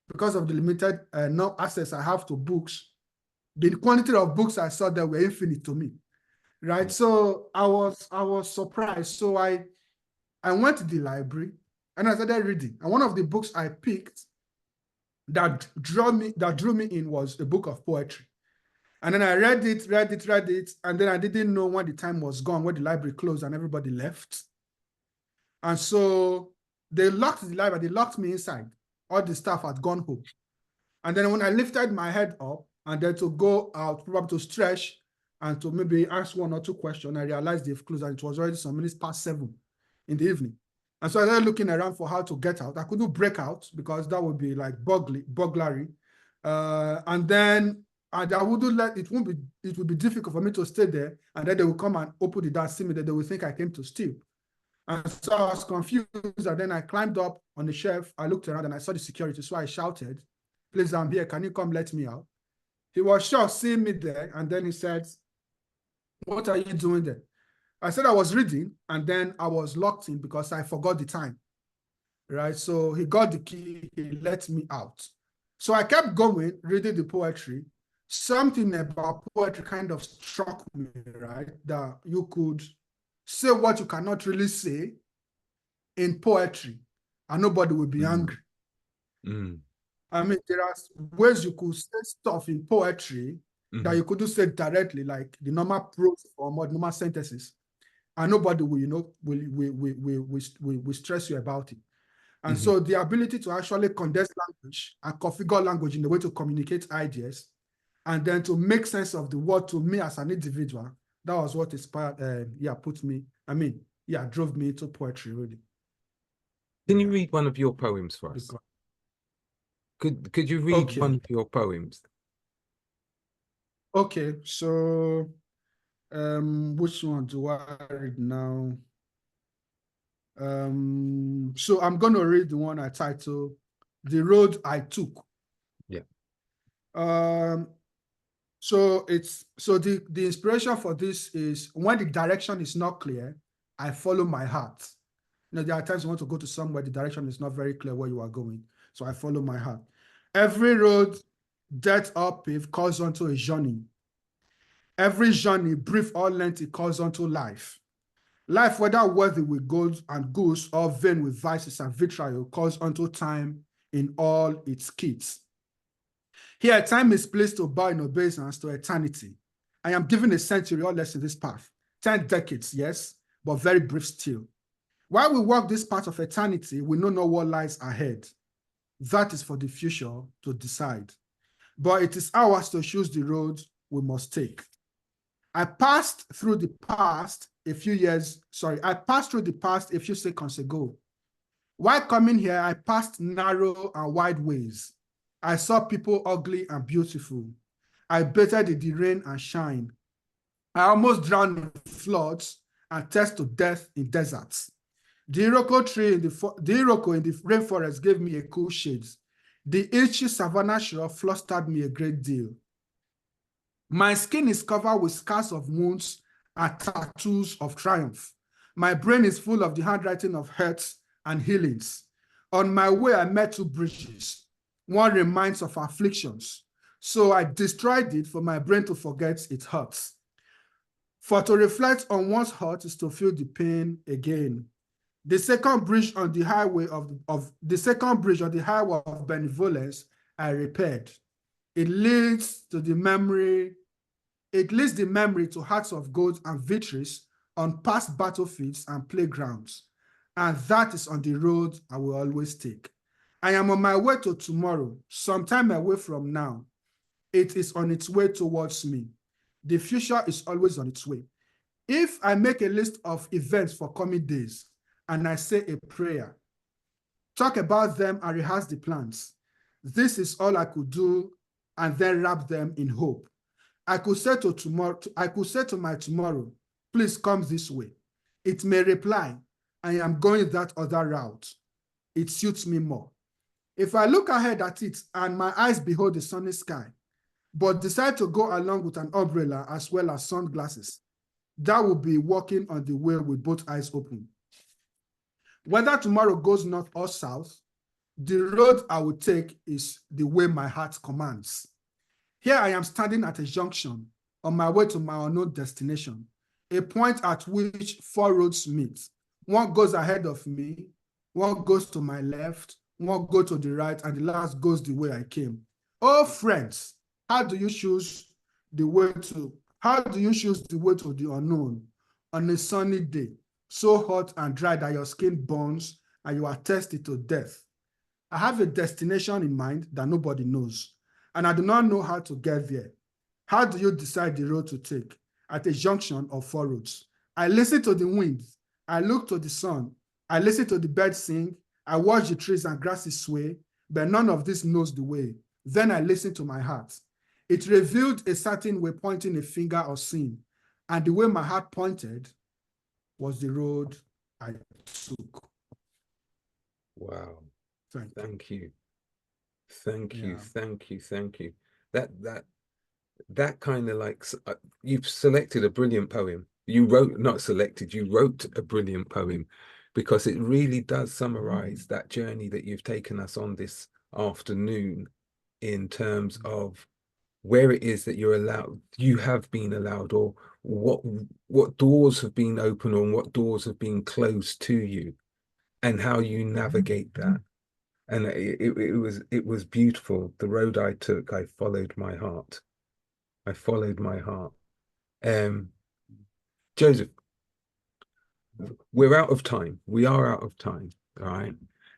because of the limited no access I have to books, the quantity of books I saw there were infinite to me, right? So I was surprised. So I went to the library and I started reading. And one of the books I picked that drew me in was a book of poetry. And then I read it, and then I didn't know when the time was gone, when the library closed and everybody left. And so they locked the library, they locked me inside. All the staff had gone home. And then when I lifted my head up and then to go out, probably to stretch and to maybe ask one or two questions, I realized they've closed, and it was already some minutes past 7 in the evening. And so I started looking around for how to get out. I couldn't break out, because that would be like burglary. And then I wouldn't let it would be difficult for me to stay there, and then they will come and open the door, see me, that they will think I came to steal. And so I was confused, and then I climbed up on the shelf. I looked around and I saw the security, so I shouted, "Please, I'm here. Can you come let me out?" He was shocked seeing me there, and then he said, "What are you doing there?" I said I was reading, and then I was locked in because I forgot the time, right? So he got the key, he let me out. So I kept going, reading the poetry. Something about poetry kind of struck me, right? That you could say what you cannot really say in poetry, and nobody will be angry. I mean, there are ways you could say stuff in poetry that you couldn't say directly, like the normal prose form or normal sentences, and nobody will, will stress you about it. And so the ability to actually condense language and configure language in a way to communicate ideas and then to make sense of the word to me as an individual, that was what inspired, drove me into poetry, really. Can you read one of your poems for us? Could you read one of your poems? Okay, so which one do I read now? So I'm going to read the one I titled "The Road I Took." Yeah. So the inspiration for this is when the direction is not clear, I follow my heart. You know, there are times you want to go to somewhere, the direction is not very clear where you are going. So I follow my heart. Every road that or paved calls onto a journey. Every journey, brief or lengthy, calls onto life. Life, whether worthy with gold and goods or vain with vices and vitriol, calls unto time in all its kits. Here, time is placed to bow in obeisance to eternity. I am given a century or less in this path. 10 decades, yes, but very brief still. While we walk this path of eternity, we don't know what lies ahead. That is for the future to decide. But it is ours to choose the road we must take. I passed through the past a few seconds ago. While coming here, I passed narrow and wide ways. I saw people ugly and beautiful. I bathed in the rain and shine. I almost drowned in floods and thirsted to death in deserts. The Iroko in the rainforest gave me a cool shade. The itchy savannah shore flustered me a great deal. My skin is covered with scars of wounds and tattoos of triumph. My brain is full of the handwriting of hurts and healings. On my way, I met two bridges. One reminds of afflictions. So I destroyed it for my brain to forget its hurts. For to reflect on one's hurt is to feel the pain again. The second bridge on the highway of benevolence I repaired. It leads the memory to hearts of gold and victories on past battlefields and playgrounds. And that is on the road I will always take. I am on my way to tomorrow, sometime away from now. It is on its way towards me. The future is always on its way. If I make a list of events for coming days and I say a prayer, talk about them and rehearse the plans, this is all I could do and then wrap them in hope. I could say to my tomorrow, please come this way. It may reply, I am going that other route. It suits me more. If I look ahead at it and my eyes behold the sunny sky, but decide to go along with an umbrella as well as sunglasses, that will be walking on the way with both eyes open. Whether tomorrow goes north or south, the road I will take is the way my heart commands. Here I am standing at a junction on my way to my unknown destination, a point at which four roads meet. One goes ahead of me, one goes to my left, one goes to the right, and the last goes the way I came. Oh, friends, how do you choose the way to the unknown on a sunny day, so hot and dry that your skin burns and you are thirsty to death? I have a destination in mind that nobody knows, and I do not know how to get there. How do you decide the road to take? At a junction of four roads. I listen to the wind. I look to the sun. I listen to the birds sing. I watch the trees and grasses sway, but none of this knows the way. Then I listen to my heart. It revealed a certain way, pointing a finger of sin, and the way my heart pointed was the road I took. Wow. Thank you. That kind of like, you've selected a brilliant poem. You wrote a brilliant poem, because it really does summarize that journey that you've taken us on this afternoon in terms of where it is that you have been allowed, or what doors have been open or what doors have been closed to you, and how you navigate that. And it was beautiful. The road I took, I followed my heart. I followed my heart. Um, Joseph, we're out of time. We are out of time. All right.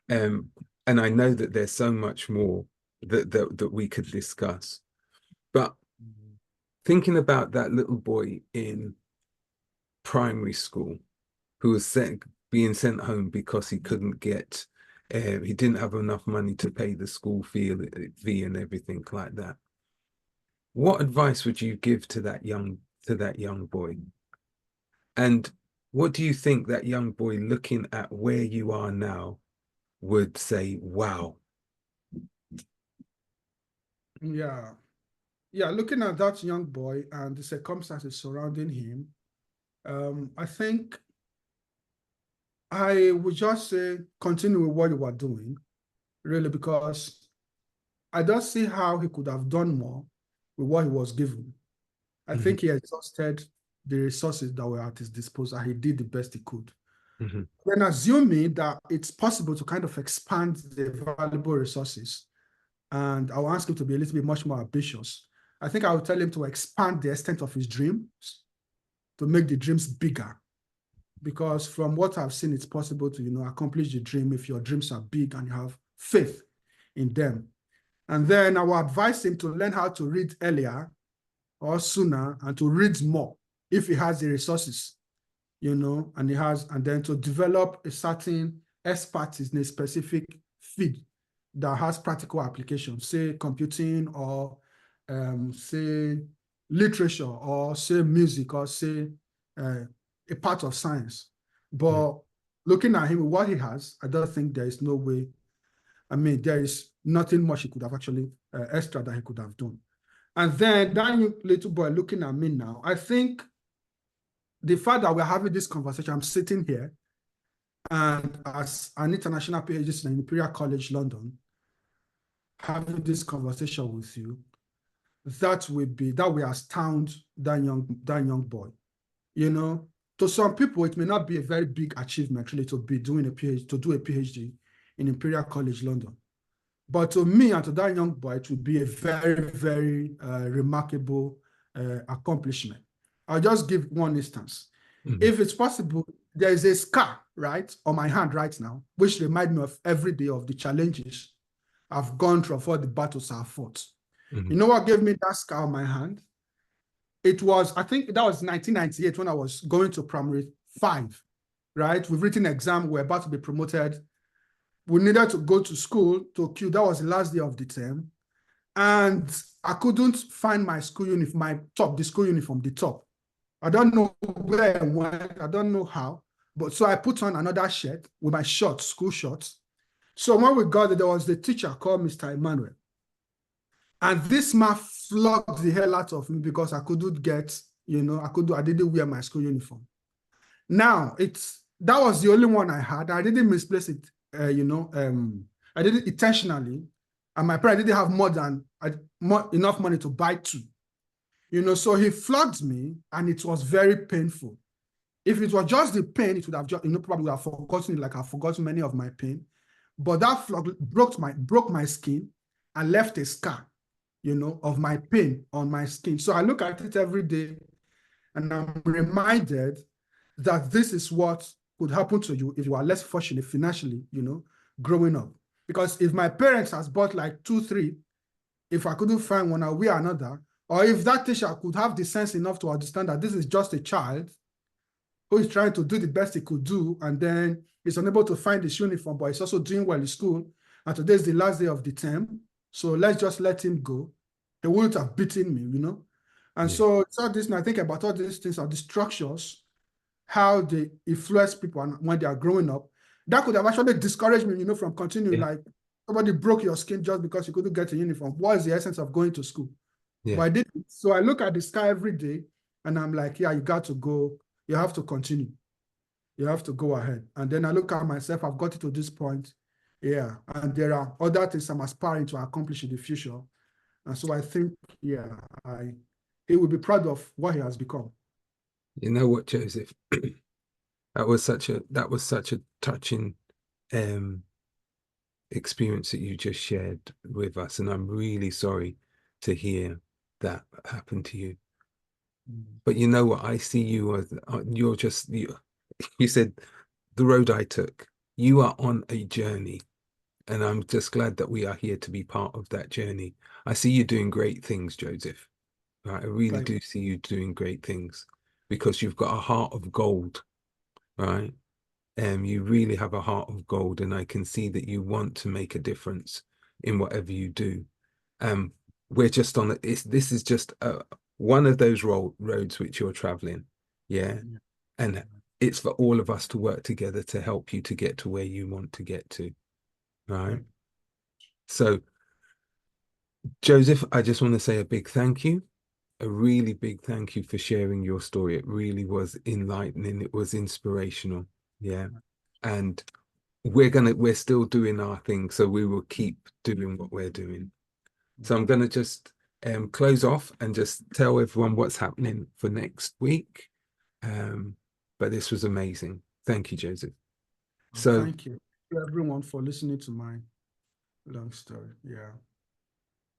Um, and I know that there's so much more that we could discuss. But thinking about that little boy in primary school who was being sent home because he couldn't get, he didn't have enough money to pay the school fee and everything like that. What advice would you give to that young boy? And what do you think that young boy looking at where you are now would say, wow? Yeah. Yeah, looking at that young boy and the circumstances surrounding him, I think I would just say continue with what you were doing, really, because I don't see how he could have done more with what he was given. I Mm-hmm. think he exhausted the resources that were at his disposal. He did the best he could. Mm-hmm. Then assuming that it's possible to kind of expand the valuable resources, and I'll ask him to be a little bit much more ambitious. I think I will tell him to expand the extent of his dreams, to make the dreams bigger. Because from what I've seen, it's possible to, accomplish the dream if your dreams are big and you have faith in them. And then I will advise him to learn how to read earlier or sooner, and to read more if he has the resources, and then to develop a certain expertise in a specific field that has practical application, say computing, or say literature, or say music, or say a part of science. But looking at him, what he has, I don't think there is no way. I mean, there is nothing much he could have actually extra that he could have done. And then that little boy looking at me now, I think the fact that we're having this conversation, I'm sitting here, and as an international PhD student in Imperial College London, having this conversation with you, that will astound that young boy. To some people, it may not be a very big achievement really to do a PhD in Imperial College London. But to me and to that young boy, it would be a very, very remarkable accomplishment. I'll just give one instance. Mm-hmm. If it's possible, there is a scar, right, on my hand right now, which reminds me of every day of the challenges I've gone through, of all the battles I've fought. Mm-hmm. You know what gave me that scar on my hand? It was, I think that was 1998 when I was going to primary 5, right? We've written exam, we're about to be promoted. We needed to go to school to queue. That was the last day of the term. And I couldn't find my school uniform, the school uniform, the top. I don't know where it went. I don't know how. But so I put on another shirt with my shorts, school shorts. So when we got there was the teacher called Mr. Emmanuel. And this man flogged the hell out of me because I couldn't get, I didn't wear my school uniform. Now, that was the only one I had. I didn't misplace it, I did it intentionally. And my parents didn't have enough money to buy 2. So he flogged me, and it was very painful. If it was just the pain, it would have just, probably would have forgotten it, like I've forgotten many of my pain. But that flog broke my skin and left a scar, of my pain on my skin. So I look at it every day, and I'm reminded that this is what could happen to you if you are less fortunate financially, growing up. Because if my parents has bought like 2, 3, if I couldn't find one, I'll wear another. Or if that teacher could have the sense enough to understand that this is just a child who is trying to do the best he could do, and then he's unable to find his uniform, but he's also doing well in school, and today is the last day of the term, so let's just let him go. He wouldn't have beaten me, And so it's all this, and I think about all these things, are the structures, how they influence people when they are growing up. That could have actually discouraged me, from continuing. Like, somebody broke your skin just because you couldn't get a uniform. What is the essence of going to school? But I didn't. So I look at the sky every day, and I'm like, yeah, you got to go. You have to continue. You have to go ahead. And then I look at myself, I've got it to this point. Yeah. And there are other things I'm aspiring to accomplish in the future. And so I think, yeah, he will be proud of what he has become. You know what, Joseph? That was such a touching um experience that you just shared with us, and I'm really sorry to hear that happened to you. Mm. But you know what? I see you as you're just you said the road I took. You are on a journey, and I'm just glad that we are here to be part of that journey. I see you doing great things, Joseph. Right? I really Thank do see you doing great things because you've got a heart of gold, right? You really have a heart of gold, and I can see that you want to make a difference in whatever you do. Um, we're just on this is just one of those roads which you're traveling, yeah, you. and it's for all of us to work together to help you to get to where you want to get to, right? Thank So, Joseph, I just want to say a big thank you, a really big thank you for sharing your story. It really was enlightening. It was inspirational, yeah, and we're still doing our thing, so we will keep doing what we're doing. So I'm gonna just close off and just tell everyone what's happening for next week. Um, but this was amazing. Thank you, Joseph. So Thank you to everyone for listening to my long story. Yeah,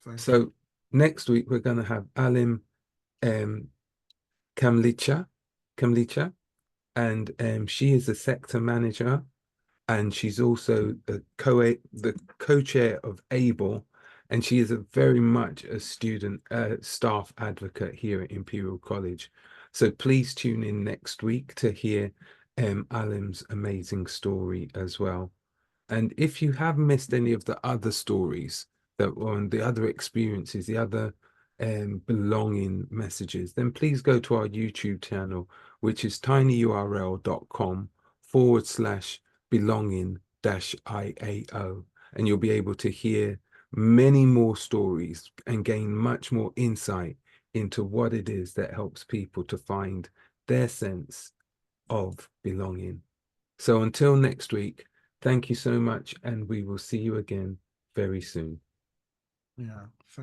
thank you. so next week we're gonna have Alim um Kamlicha, Kamlicha, and she is a sector manager, and she's also the co-chair of ABLE, and she is a very much a student staff advocate here at Imperial College. So please tune in next week to hear Alim's amazing story as well. And if you have missed any of the other stories that on the other experiences, the other belonging messages, then please go to our YouTube channel, which is tinyurl.com/belonging dash IAO. And you'll be able to hear many more stories and gain much more insight into what it is that helps people to find their sense of belonging. So until next week, thank you so much, and we will see you again very soon. Yeah.